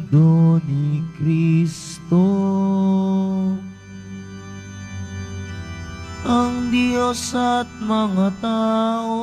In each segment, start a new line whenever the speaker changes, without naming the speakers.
do ni Kristo. Ang Diyos at mga tao,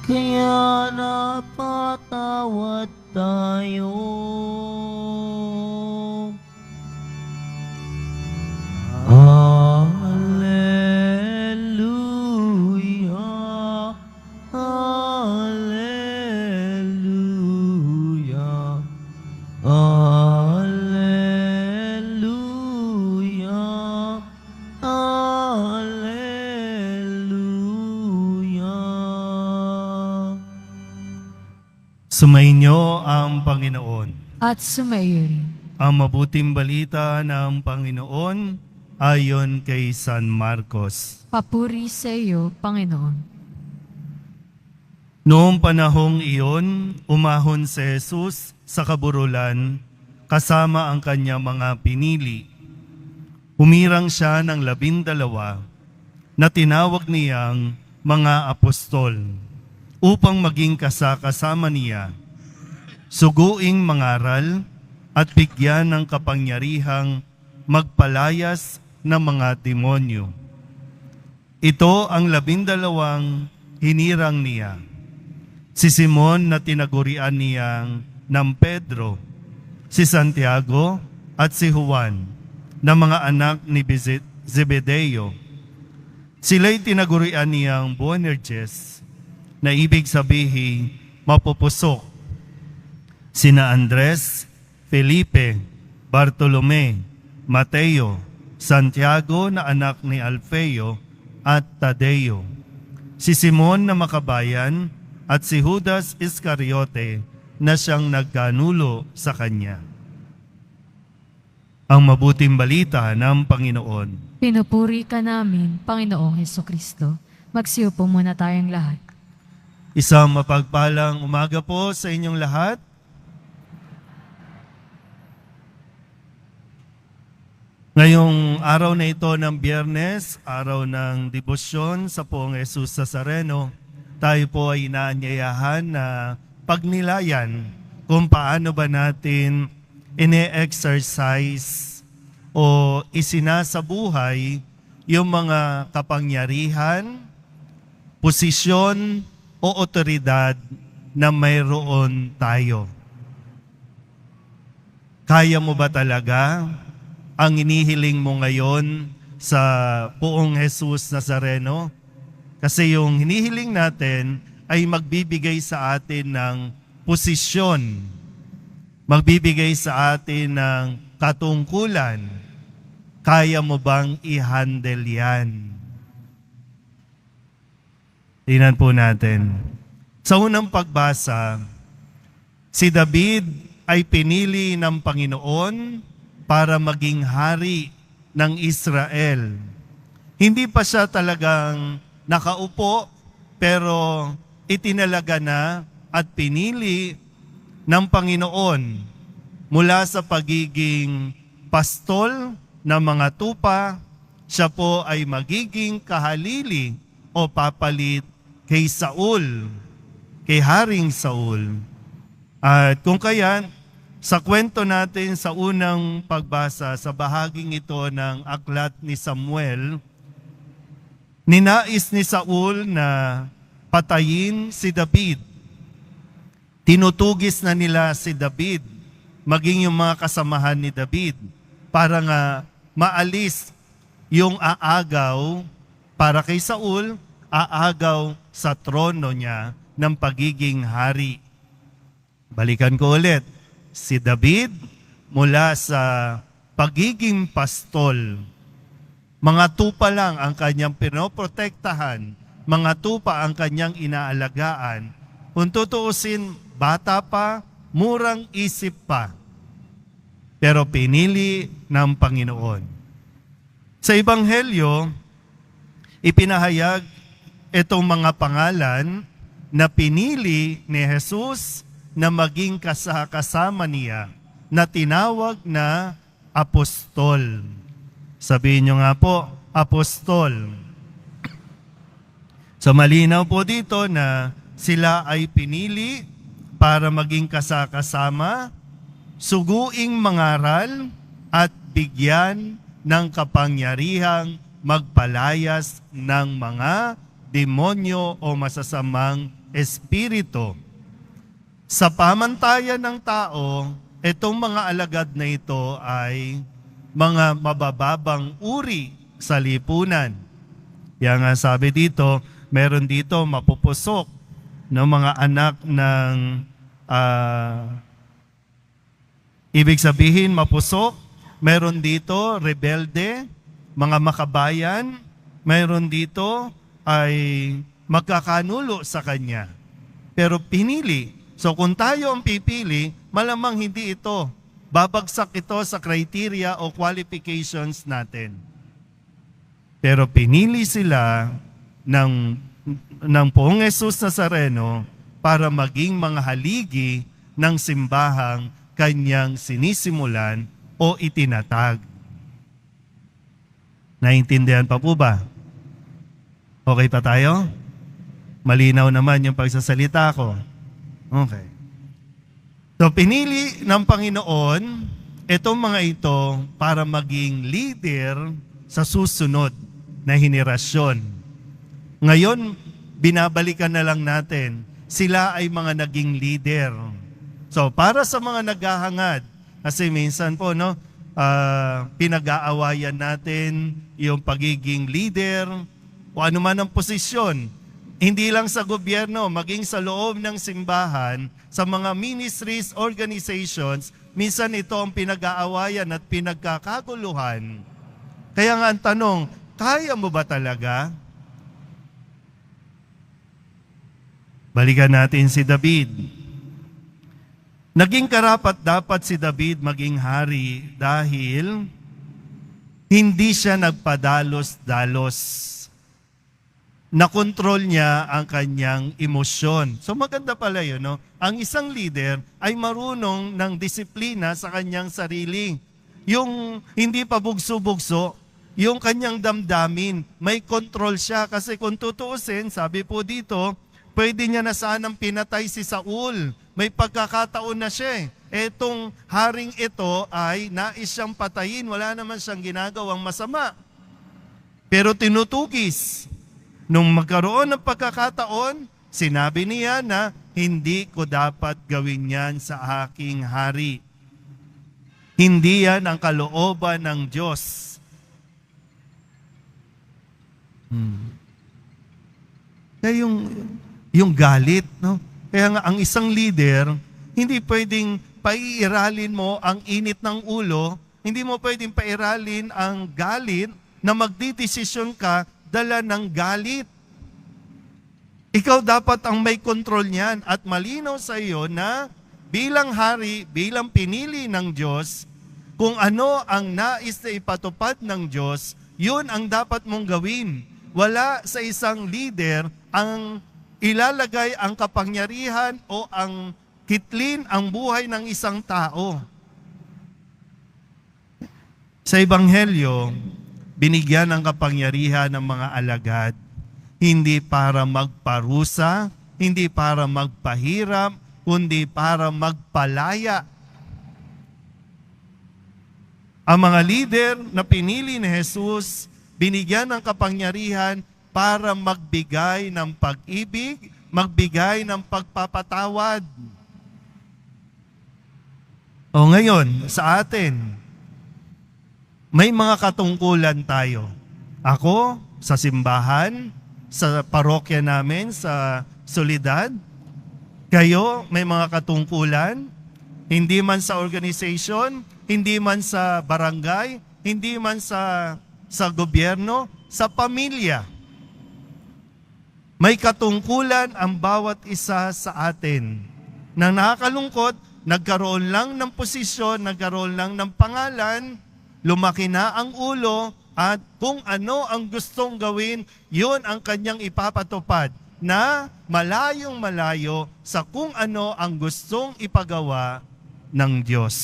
kaya napatawad tayo. Hallelujah, Hallelujah, Hallelujah, Hallelujah.
Sumainyo ang Panginoon.
At sumaiyo rin.
Ang mabuting balita ng Panginoon ayon kay San Marcos.
Papuri sa iyo, Panginoon.
Noong panahong iyon, umahon si Jesus sa kaburulan kasama ang kanyang mga pinili. Humirang siya ng 12 na tinawag niyang mga apostol upang maging kasama niya, suguing mangaral at bigyan ng kapangyarihang magpalayas ng mga demonyo. Ito ang 12 hinirang niya. Si Simon na tinagurian niyang ng Pedro, si Santiago at si Juan na mga anak ni Zebedeo. Sila'y tinagurian niyang Boanerges, na ibig sabihin mapupusok. Sina Andres, Felipe, Bartolome, Mateo, Santiago na anak ni Alfeo at Tadeo, si Simon na makabayan at si Judas Iscariote na siyang nagkanulo sa kanya. Ang mabuting balita ng Panginoon.
Pinupuri ka namin, Panginoong Hesukristo. Magsiupo muna tayong lahat.
Isang mapagpalang umaga po sa inyong lahat. Ngayong araw na ito ng Biyernes, araw ng debosyon sa Poong Jesus Nazareno, tayo po ay inaanyayahan na pagnilayan kung paano ba natin ine-exercise o isinasabuhay yung mga kapangyarihan, posisyon o otoridad na mayroon tayo. Kaya mo ba talaga ang inihiling mo ngayon sa Poong Jesus Nazareno? Kasi yung hinihiling natin ay magbibigay sa atin ng posisyon, magbibigay sa atin ng katungkulan. Kaya mo bang i-handle yan? Tingnan po natin. Sa unang pagbasa, si David ay pinili ng Panginoon para maging hari ng Israel. Hindi pa siya talagang nakaupo, pero itinalaga na at pinili ng Panginoon mula sa pagiging pastol ng mga tupa. Siya po ay magiging kahalili o papalit kay Saul, kay Haring Saul. At kung kaya, sa kwento natin sa unang pagbasa sa bahaging ito ng aklat ni Samuel, ninais ni Saul na patayin si David. Tinutugis na nila si David, maging yung mga kasamahan ni David, para nga maalis yung aagaw para kay Saul, aagaw sa trono niya ng pagiging hari. Balikan ko ulit. Si David, mula sa pagiging pastol, mga tupa lang ang kanyang pinoprotektahan, mga tupa ang kanyang inaalagaan. Kung tutuusin, bata pa, murang isip pa, pero pinili ng Panginoon. Sa Ebanghelyo, ipinahayag itong mga pangalan na pinili ni Jesus na maging kasama niya, na tinawag na apostol. Sabihin nyo nga po, apostol. So malinaw po dito na sila ay pinili para maging kasakasama, suguing mangaral, at bigyan ng kapangyarihang magpalayas ng mga demonyo o masasamang espiritu. Sa pamantayan ng tao, itong mga alagad na ito ay mga mabababang uri sa lipunan. Kaya nga sabi dito, meron dito mapupusok ng mga anak ng ibig sabihin mapusok. Meron dito rebelde, mga makabayan. Meron dito ay magkakanulo sa kanya. Pero pinili. So kung tayo ang pipili, malamang hindi ito. Babagsak ito sa criteria o qualifications natin. Pero pinili sila ng Poong Jesus Nazareno para maging mga haligi ng simbahang kanyang sinisimulan o itinatag. Naintindihan pa po ba? Okay pa tayo? Malinaw naman yung pagsasalita ko. Okay. So pinili ng Panginoon itong mga ito para maging leader sa susunod na henerasyon. Ngayon, binabalikan na lang natin, sila ay mga naging leader. So para sa mga naghahangad, kasi minsan po, no, pinag-aawayan natin yung pagiging leader o anuman ang posisyon. Hindi lang sa gobyerno, maging sa loob ng simbahan, sa mga ministries, organizations, minsan ito ang pinag-aawayan at pinagkakaguluhan. Kaya nga ang tanong, kaya mo ba talaga? Balikan natin si David. Naging karapat-dapat si David maging hari dahil hindi siya nagpadalos-dalos. Nakontrol niya ang kanyang emosyon. So maganda pala yun, no? Ang isang leader ay marunong ng disiplina sa kanyang sarili. Yung hindi pa bugso-bugso, yung kanyang damdamin, may control siya. Kasi kung tutuusin, sabi po dito, pwede niya na sanang pinatay si Saul. May pagkakataon na siya. Etong haring ito ay nais siyang patayin. Wala naman siyang ginagawang masama. Pero tinutugis. Nung magkaroon ng pagkakataon, sinabi niya na hindi ko dapat gawin yan sa aking hari. Hindi yan ang kalooban ng Diyos. Kaya yung galit, no? Kaya nga ang isang leader, hindi pwedeng paiiralin mo ang init ng ulo, hindi mo pwedeng pairalin ang galit na magdidesisyon ka dala ng galit. Ikaw dapat ang may kontrol niyan at malinaw sa iyo na bilang hari, bilang pinili ng Diyos, kung ano ang nais na ipatupad ng Diyos, yun ang dapat mong gawin. Wala sa isang leader ang ilalagay ang kapangyarihan o ang kitlin ang buhay ng isang tao. Sa Ebanghelyo, binigyan ng kapangyarihan ng mga alagad, hindi para magparusa, hindi para magpahirap, kundi para magpalaya. Ang mga leader na pinili ni Jesus, binigyan ng kapangyarihan para magbigay ng pag-ibig, magbigay ng pagpapatawad. O ngayon, sa atin, may mga katungkulan tayo. Ako, sa simbahan, sa parokya namin, sa Soledad. Kayo, may mga katungkulan. Hindi man sa organization, hindi man sa barangay, hindi man sa gobyerno, sa pamilya. May katungkulan ang bawat isa sa atin. Nang nakakalungkot, nagkaroon lang ng posisyon, nagkaroon lang ng pangalan, lumaki na ang ulo, at kung ano ang gustong gawin, yun ang kanyang ipapatupad na malayong malayo sa kung ano ang gustong ipagawa ng Diyos.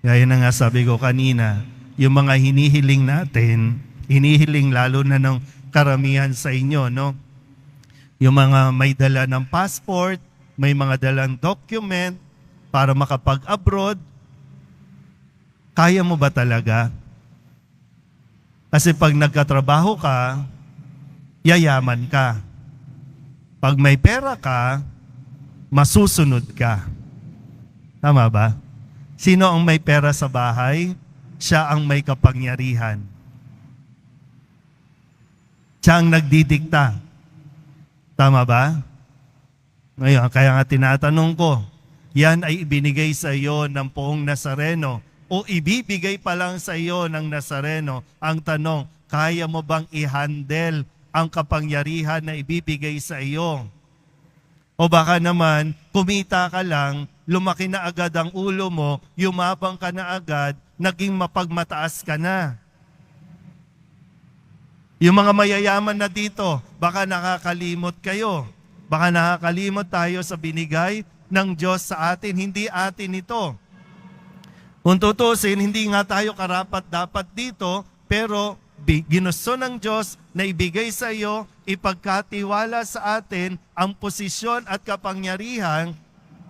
Gaya na nga sabi ko kanina, yung mga hinihiling natin, hinihiling lalo na ng karamihan sa inyo, no? Yung mga may dala ng passport, may mga dalang document para makapag-abroad, kaya mo ba talaga? Kasi pag nagkatrabaho ka, yayaman ka. Pag may pera ka, masusunod ka. Tama ba? Sino ang may pera sa bahay? Siya ang may kapangyarihan. Siya ang nagdidikta. Tama ba? Ngayon, kaya nga tinatanong ko, yan ay ibinigay sa iyo ng poong Nazareno o ibibigay pa lang sa iyo ng Nazareno. Ang tanong, kaya mo bang i-handle ang kapangyarihan na ibibigay sa iyo? O baka naman, kumita ka lang, lumaki na agad ang ulo mo, yumabang ka na agad, naging mapagmataas ka na. Yung mga mayayaman na dito, baka nakakalimot kayo. Baka nakakalimot tayo sa binigay ng Diyos sa atin. Hindi atin ito. Kung tutusin, hindi nga tayo karapat-dapat dito, pero ginusto ng Diyos na ibigay sa iyo, ipagkatiwala sa atin ang posisyon at kapangyarihan,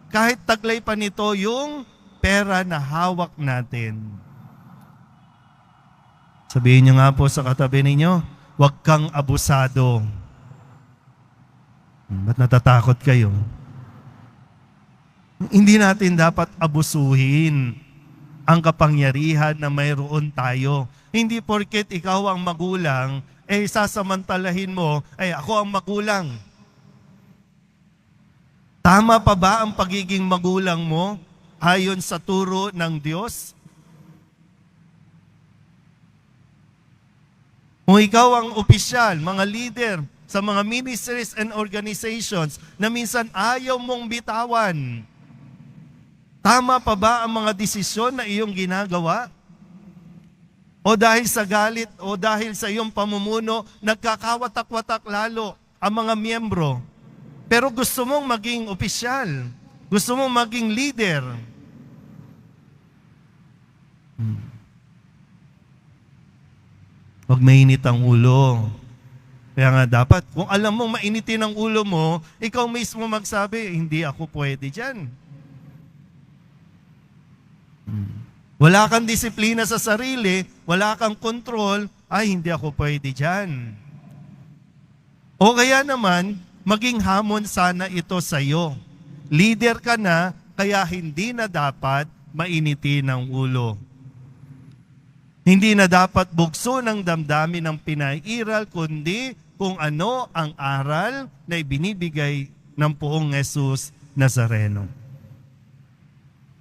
kahit taglay pa nito yung pera na hawak natin. Sabihin niyo nga po sa katabi ninyo, huwag kang abusado. Ba't natatakot kayo? Hindi natin dapat abusuhin ang kapangyarihan na mayroon tayo. Hindi porket ikaw ang magulang, sasamantalahin mo, ako ang magulang. Tama pa ba ang pagiging magulang mo ayon sa turo ng Diyos? Kung ikaw ang opisyal, mga leader sa mga ministries and organizations na minsan ayaw mong bitawan, tama pa ba ang mga desisyon na iyong ginagawa? O dahil sa galit o dahil sa iyong pamumuno, nagkakawatak-watak lalo ang mga miyembro. Pero gusto mong maging opisyal, gusto mong maging leader. Huwag mainit ang ulo. Kaya nga dapat, kung alam mo mainitin ang ulo mo, ikaw mismo magsabi, hindi ako pwede dyan. Wala kang disiplina sa sarili, wala kang kontrol, hindi ako pwede dyan. O kaya naman, maging hamon sana ito sa iyo. Leader ka na, kaya hindi na dapat mainitin ang ulo. Hindi na dapat bukso ng damdamin ng pinairal, kundi kung ano ang aral na ibinibigay ng poong Jesus Nazareno.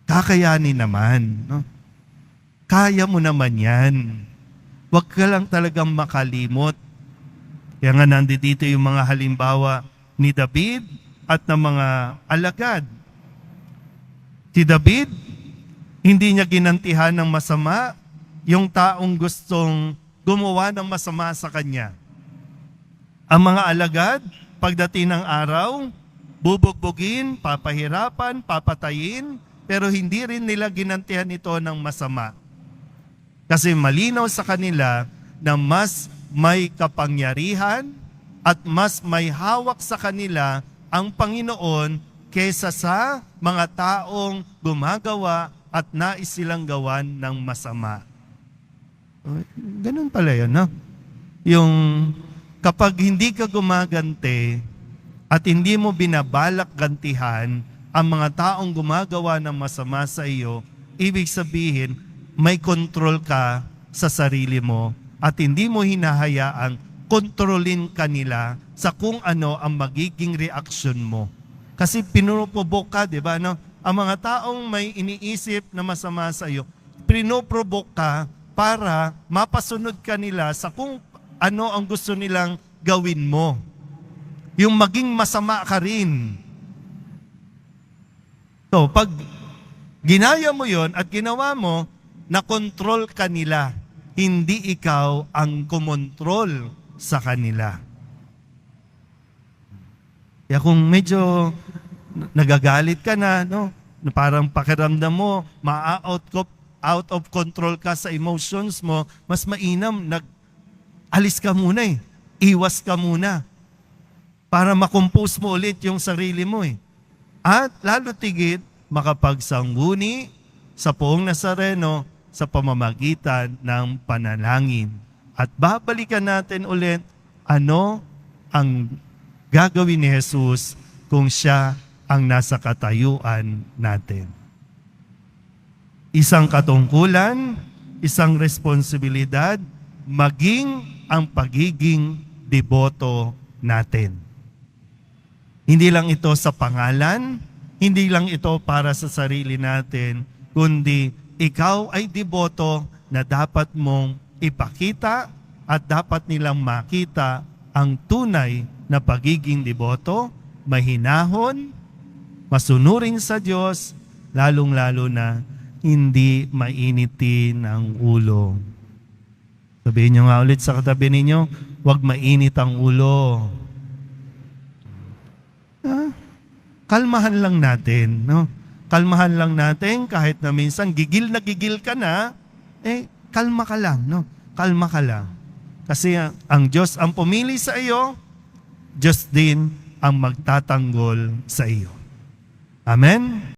Kakayanin naman, no? Kaya mo naman yan. Huwag ka lang talagang makalimot. Kaya nga nandito yung mga halimbawa ni David at ng mga alagad. Si David, hindi niya ginantihan ng masama yung taong gustong gumawa ng masama sa kanya. Ang mga alagad, pagdating ng araw, bubugbugin, papahirapan, papatayin, pero hindi rin nila ginantihan ito ng masama. Kasi malinaw sa kanila na mas may kapangyarihan at mas may hawak sa kanila ang Panginoon kaysa sa mga taong gumagawa at nais silang gawan ng masama. Ganun pala yun, no? Yung kapag hindi ka gumagante at hindi mo binabalak gantihan ang mga taong gumagawa ng masama sa iyo, ibig sabihin, may kontrol ka sa sarili mo at hindi mo hinahayaang kontrolin kanila sa kung ano ang magiging reaksyon mo. Kasi pinupubok ka, di ba? No? Ang mga taong may iniisip na masama sa iyo, pinupubok ka para mapasunod ka nila sa kung ano ang gusto nilang gawin mo. Yung maging masama ka rin. So, pag ginaya mo yon at ginawa mo, na-control ka nila. Hindi ikaw ang kumontrol sa kanila. Kaya kung medyo nagagalit ka na, no? Parang pakiramdam mo, out of control ka sa emotions mo, mas mainam, alis ka muna eh. Iwas ka muna. para makompose mo ulit yung sarili mo eh. At lalo tigit, makapagsangguni sa Poong Nazareno sa pamamagitan ng panalangin. At babalikan natin ulit ano ang gagawin ni Jesus kung siya ang nasa katayuan natin. Isang katungkulan, isang responsibilidad, maging ang pagiging deboto natin. Hindi lang ito sa pangalan, hindi lang ito para sa sarili natin, kundi ikaw ay deboto na dapat mong ipakita at dapat nilang makita ang tunay na pagiging deboto, mahinahon, masunurin sa Diyos, lalong-lalo na hindi mainitin ang ulo. Sabihin nyo nga ulit sa katabi ninyo, huwag mainit ang ulo. Kalmahan lang natin, no? Kalmahan lang natin kahit na minsan gigil ka na, kalma ka lang, no? Kalma ka lang. Kasi ang Diyos ang pumili sa iyo, Diyos din ang magtatanggol sa iyo. Amen?